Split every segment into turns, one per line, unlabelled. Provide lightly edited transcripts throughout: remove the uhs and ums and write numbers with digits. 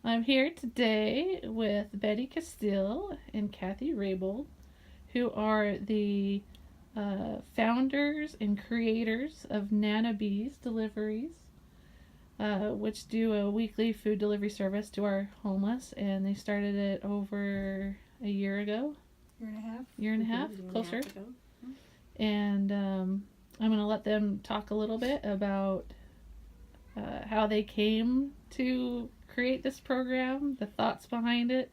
I'm here today with Betty Castile and Kathy Raybold, who are the founders and creators of Nana Bees Deliveries, which do a weekly food delivery service to our homeless. And they started it over a year ago.
Year and a half.
Year and a half, closer. And I'm going to let them talk a little bit about how they came to create this program, the thoughts behind it,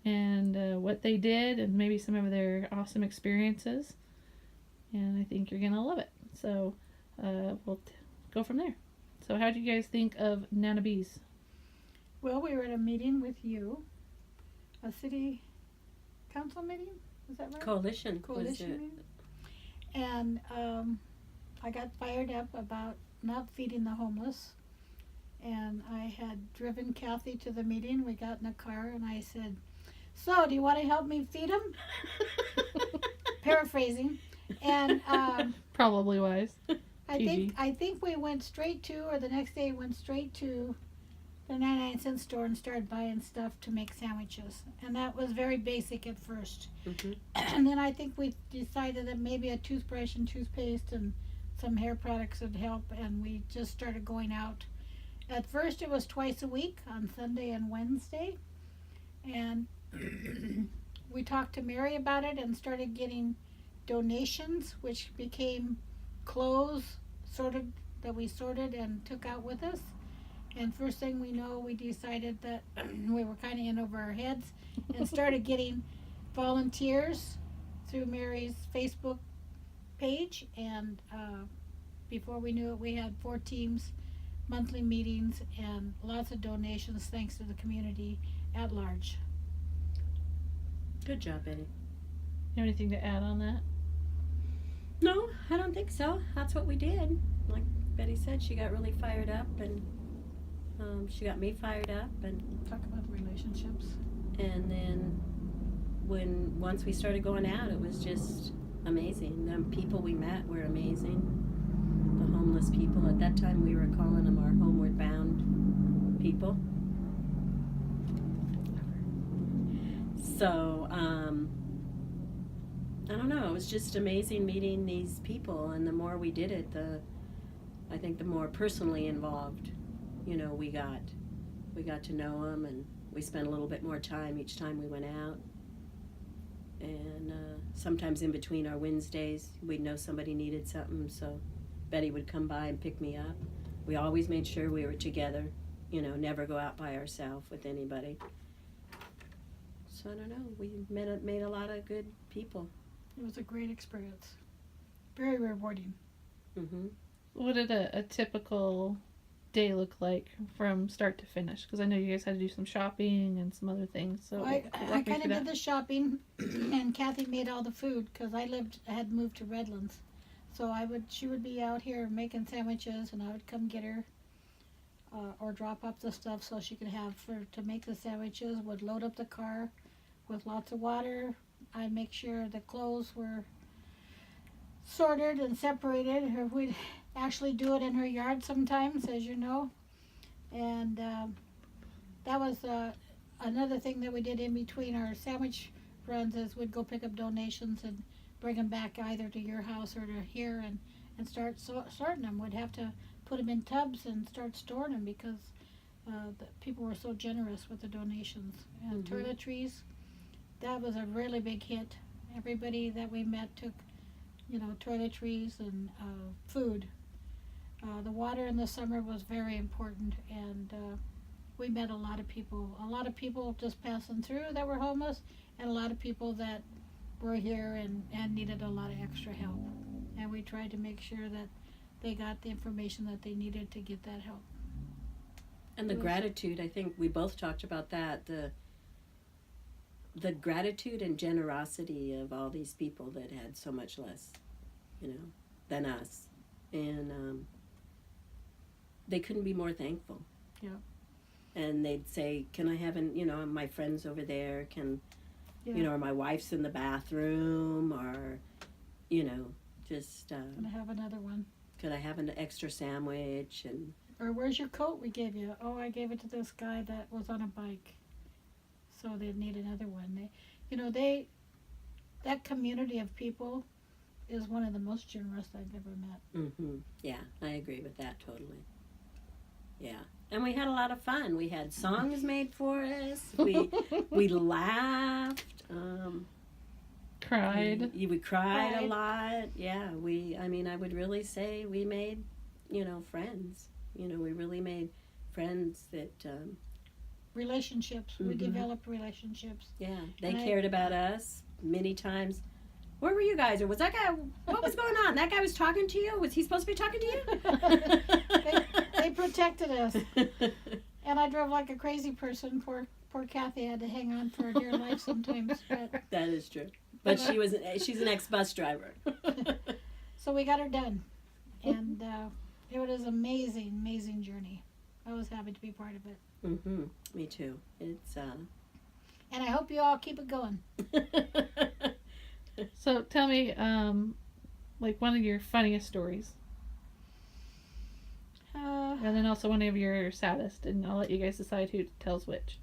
and what they did, and maybe some of their awesome experiences. And I think you're going to love it. So we'll go from there. So how do you guys think of Nana Bees?
Well, we were at a meeting with you, a city council meeting, is that right?
Coalition
meeting. And I got fired up about not feeding the homeless. And I had driven Kathy to the meeting. We got in the car and I said, "So, do you want to help me feed them?" Paraphrasing. And
Probably wise.
I think we went straight to, or the next day went straight to the 99-cent store and started buying stuff to make sandwiches. And that was very basic at first.
Mm-hmm.
And then I think we decided that maybe a toothbrush and toothpaste and some hair products would help, and we just started going out. At first it was twice a week, on Sunday and Wednesday. And we talked to Mary about it and started getting donations, which became clothes that we sorted and took out with us. And first thing we know, we decided that we were kind of in over our heads and started getting volunteers through Mary's Facebook page. And before we knew it, we had 4 teams, monthly meetings, and lots of donations thanks to the community at large.
Good job, Betty.
You have anything to add on that?
No, I don't think so. That's what we did. Like Betty said, she got really fired up, and she got me fired up, and
Talk about relationships.
And then once we started going out, it was just amazing. The people we met were amazing. The homeless people. At that time, we were calling them our homeward bound people. So, I don't know. It was just amazing meeting these people, and the more we did it, I think the more personally involved, we got to know them, and we spent a little bit more time each time we went out. And sometimes in between our Wednesdays, we'd know somebody needed something, so Betty would come by and pick me up. We always made sure we were together, never go out by ourselves with anybody. So I don't know, we made a lot of good people.
It was a great experience. Very rewarding.
Mm-hmm.
What did a typical day look like from start to finish? Because I know you guys had to do some shopping and some other things. So
I kind of did the shopping, and Kathy made all the food because I had moved to Redlands. So she would be out here making sandwiches, and I would come get her or drop off the stuff so she could have to make the sandwiches. Would load up the car with lots of water. I'd make sure the clothes were sorted and separated, or we'd actually do it in her yard sometimes, as you know. And that was another thing that we did in between our sandwich runs, is we'd go pick up donations and bring them back either to your house or to here, and start sorting them. We'd have to put them in tubs and start storing them because the people were so generous with the donations. And
Mm-hmm.
toiletries, that was a really big hit. Everybody that we met took, toiletries and food. The water in the summer was very important, and we met a lot of people. A lot of people just passing through that were homeless, and a lot of people that were here and needed a lot of extra help. And we tried to make sure that they got the information that they needed to get that help.
And the gratitude, I think we both talked about that, the gratitude and generosity of all these people that had so much less, than us. And they couldn't be more thankful.
Yeah.
And they'd say, can I have my friends over there, or my wife's in the bathroom, or, just...
Can I have another one?
Could I have an extra sandwich? And
Or where's your coat we gave you? Oh, I gave it to this guy that was on a bike. So they'd need another one. That community of people is one of the most generous I've ever met.
Yeah, I agree with that totally. Yeah. And we had a lot of fun. We had songs made for us. We laughed.
Cried.
We cried a lot. Yeah, I would really say we made, friends. We really made friends that,
Relationships. We developed relationships.
yeah, they cared about us many times. Where were you guys? Or was that guy, what was going on? That guy was talking to you? Was he supposed to be talking to you?
They protected us. And I drove like a crazy person. Poor Kathy had to hang on for dear life sometimes. But
that is true. But she's an ex-bus driver.
so we got her done. And it was an amazing, amazing journey. I was happy to be part of it.
Me too. It's
And I hope you all keep it going.
So tell me, like one of your funniest stories, and then also one of your saddest, and I'll let you guys decide who tells which.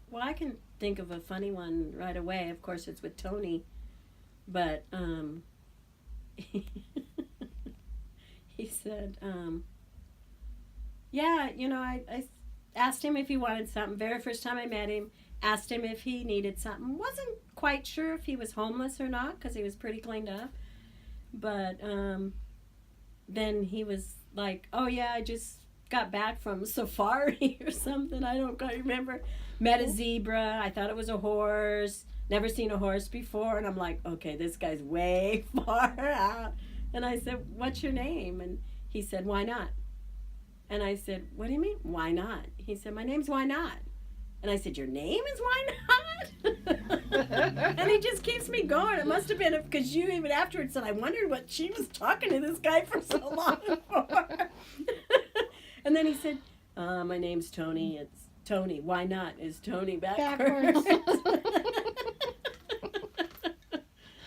Well, I can think of a funny one right away. Of course, it's with Tony, but he said, yeah, I asked him if he wanted something. Very first time I met him, asked him if he needed something. Wasn't quite sure if he was homeless or not because he was pretty cleaned up. But then he was like, oh yeah, I just got back from safari or something. I don't quite remember. Met a zebra. I thought it was a horse. Never seen a horse before. And I'm like, okay, this guy's way far out. And I said, what's your name? And he said, why not? And I said, what do you mean, why not? He said, my name's Why Not. And I said, your name is Why Not? And he just keeps me going. It must have been because you even afterwards said, I wondered what she was talking to this guy for so long for. And then he said, my name's Tony. It's Tony. Why not? Is Tony backwards?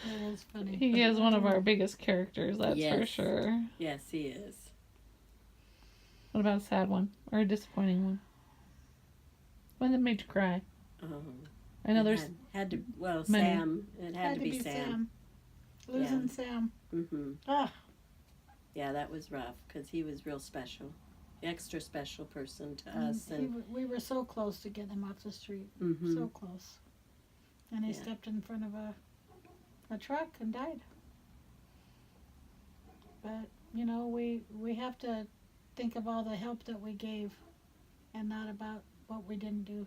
That is funny.
He is one of our biggest characters, that's
Yes.
for sure.
Yes, he is.
What about a sad one or a disappointing one? One that made you cry. I know there's
had to many. Sam. It had to be Sam.
Losing Sam. Ah.
Yeah, that was rough because he was real special, extra special person to us, and
We were so close to getting him off the street. So close. And he stepped in front of a truck and died. But we have to think of all the help that we gave, and not about what we didn't do.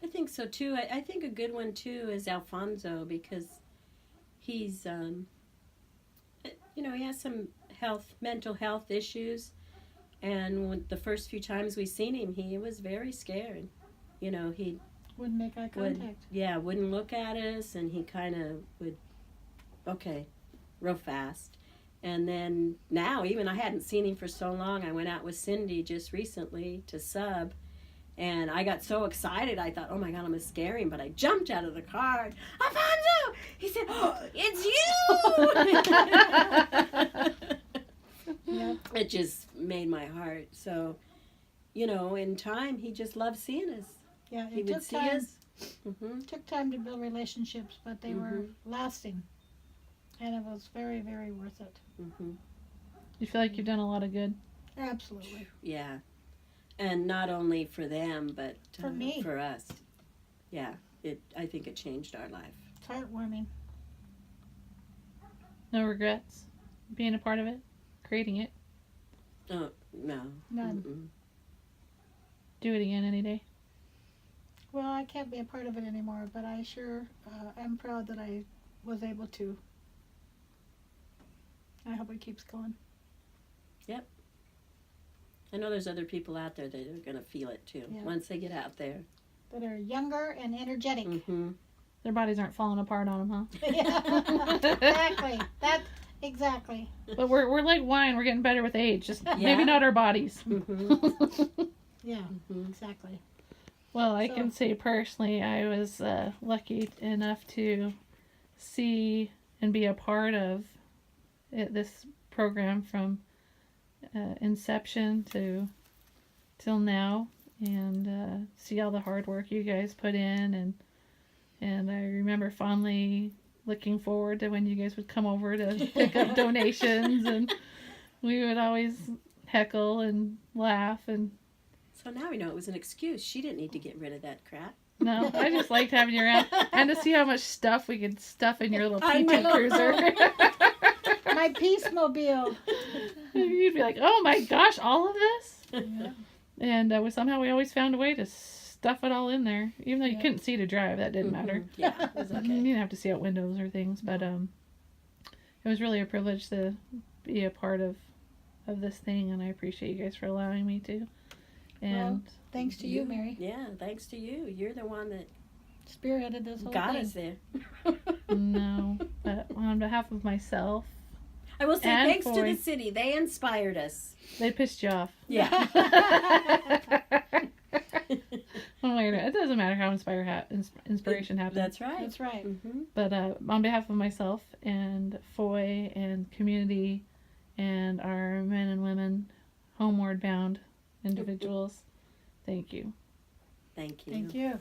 I think so too. I think a good one too is Alfonso because he's, he has some mental health issues, and when the first few times we seen him, he was very scared. He
Wouldn't make eye contact.
wouldn't look at us, and he kind of would, real fast. And then now, even I hadn't seen him for so long, I went out with Cindy just recently to sub, and I got so excited, I thought, oh my God, I'm going to scare him, but I jumped out of the car. Alfonso! He said, oh, it's you!
Yep.
It just made my heart. So, in time, he just loved seeing us.
Yeah,
He
it
would
took
see
time.
us.
Took time to build relationships, but they were lasting. And it was very, very worth it.
You feel like you've done a lot of good?
Absolutely.
Yeah. And not only for them, but
For me.
for us. Yeah. I think it changed our life.
It's heartwarming.
No regrets being a part of it? Creating it?
Oh, no.
None.
Mm-mm.
Do it again any day?
Well, I can't be a part of it anymore, but I sure am proud that I was able to. I hope it keeps going.
I know there's other people out there that are going to feel it too
Yeah.
once they get out there.
That are younger and energetic.
Their bodies aren't falling apart on them, huh?
Yeah, exactly.
But we're like wine. We're getting better with age. Just maybe not our bodies.
Yeah, exactly.
Well, I can say personally, I was lucky enough to see and be a part of this program from inception to till now, and see all the hard work you guys put in, and I remember fondly looking forward to when you guys would come over to pick up donations, and we would always heckle and laugh. And
So now we know it was an excuse. She didn't need to get rid of that crap.
no, I just liked having you around, and to see how much stuff we could stuff in your little
I
PT
know.
cruiser.
My Peace-mobile.
You'd be like, oh my gosh, all of this?
Yeah.
And somehow we always found a way to stuff it all in there. Even though you
Yeah.
couldn't see to drive, that didn't matter.
Mhm. Yeah, it was
You
okay.
didn't have to see out windows or things, but it was really a privilege to be a part of this thing, and I appreciate you guys for allowing me to. And
Thanks to you, Mary.
Yeah, thanks to you. You're the one that
Spearheaded this whole
got
thing.
us there.
no, but on behalf of myself,
I will say
And
thanks to
Foy.
the city. They inspired us.
they pissed you off.
Yeah.
One way or another. It doesn't matter how inspiration happens.
That's right.
That's right.
Mm-hmm.
But on behalf of myself and Foy and community and our men and women, homeward bound individuals, thank you.
Thank you.
Thank you.